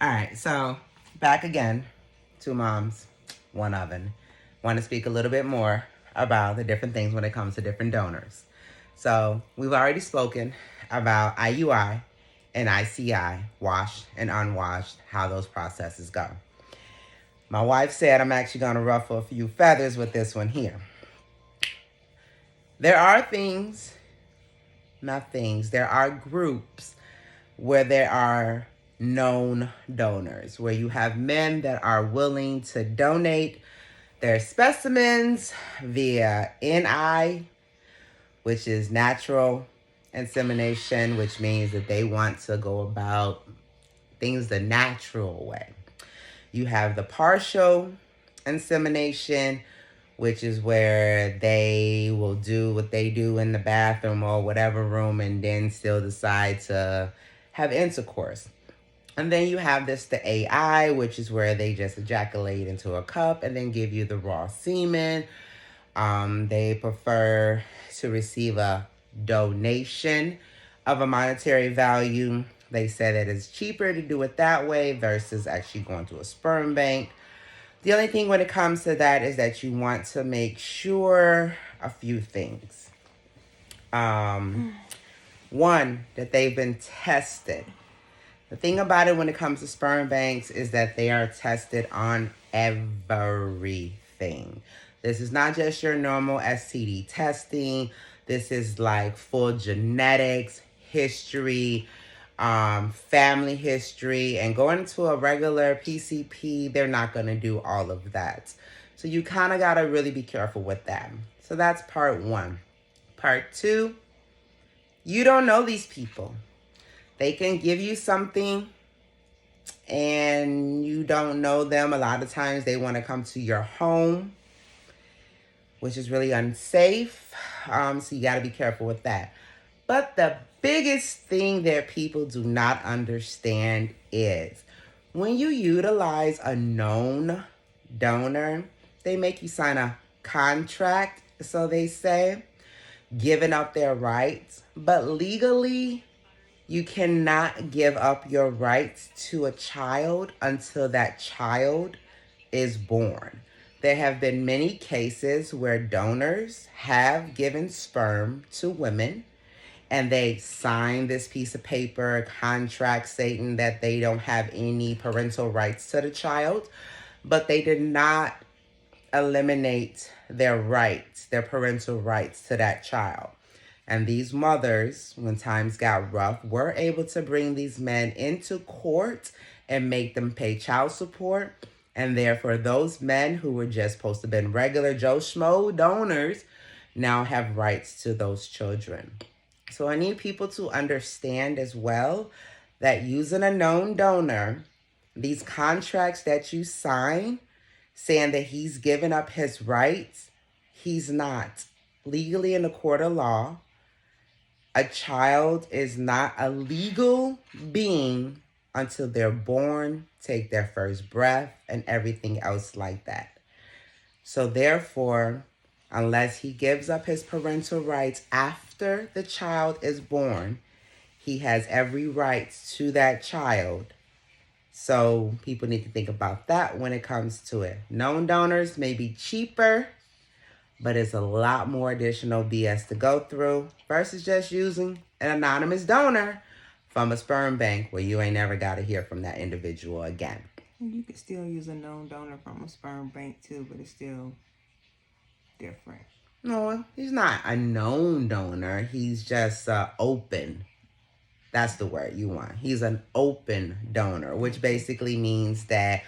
All right, so back again, two moms, one oven. Want to speak a little bit more about the different things when it comes to different donors. So we've already spoken about IUI and ICI, washed and unwashed, how those processes go. My wife said I'm actually going to ruffle a few feathers with this one here. There are there are groups where there are known donors, where you have men that are willing to donate their specimens via NI, which is natural insemination, which means that they want to go about things the natural way. You have the partial insemination, which is where they will do what they do in the bathroom or whatever room and then still decide to have intercourse. And then you have the AI, which is where they just ejaculate into a cup and then give you the raw semen. They prefer to receive a donation of a monetary value. They say that it's cheaper to do it that way versus actually going to a sperm bank. The only thing when it comes to that is that you want to make sure a few things. One, that they've been tested. The thing about it when it comes to sperm banks is that they are tested on everything. This is not just your normal STD testing. This is like full genetics, history, family history, and going to a regular PCP, they're not going to do all of that. So you kind of got to really be careful with that. So that's part one. Part two, you don't know these people. They can give you something and you don't know them. A lot of times they want to come to your home, which is really unsafe. So you got to be careful with that. But the biggest thing that people do not understand is when you utilize a known donor, they make you sign a contract, so they say, giving up their rights. But legally, you cannot give up your rights to a child until that child is born. There have been many cases where donors have given sperm to women and they sign this piece of paper, contract stating that they don't have any parental rights to the child, but they did not eliminate their rights, their parental rights to that child. And these mothers, when times got rough, were able to bring these men into court and make them pay child support. And therefore, those men who were just supposed to have been regular Joe Schmo donors now have rights to those children. So I need people to understand as well that using a known donor, these contracts that you sign saying that he's given up his rights, he's not. Legally in the court of law, a child is not a legal being until they're born, take their first breath, and everything else like that. So therefore, unless he gives up his parental rights after the child is born, he has every right to that child. So people need to think about that when it comes to it. Known donors may be cheaper, but it's a lot more additional BS to go through versus just using an anonymous donor from a sperm bank where you ain't never got to hear from that individual again. You could still use a known donor from a sperm bank too, but it's still different. No, he's not a known donor. He's just open. That's the word you want. He's an open donor, which basically means that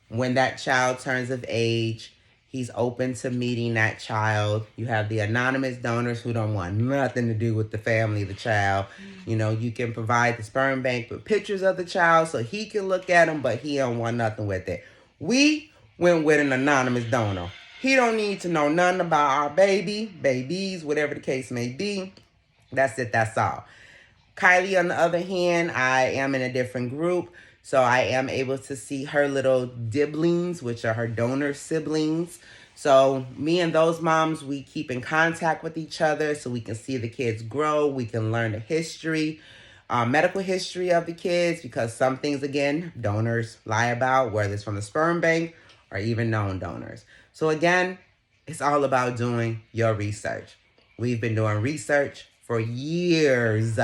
when that child turns of age, he's open to meeting that child. You have the anonymous donors who don't want nothing to do with the family of the child. You know, you can provide the sperm bank with pictures of the child so he can look at them, but he don't want nothing with it. We went with an anonymous donor. He don't need to know nothing about our babies, whatever the case may be. That's it, that's all. Kylie, on the other hand, I am in a different group, so I am able to see her little diblings, which are her donor siblings. So me and those moms, we keep in contact with each other so we can see the kids grow. We can learn the history. medical history of the kids, because some things, again, donors lie about, whether it's from the sperm bank or even known donors. So again, it's all about doing your research. We've been doing research for years,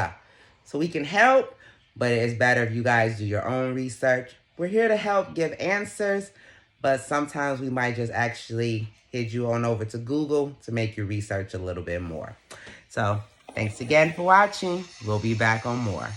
so we can help, but it's better if you guys do your own research. We're here to help give answers, but sometimes we might just actually hit you on over to Google to make you research a little bit more. So thanks again for watching. We'll be back on more.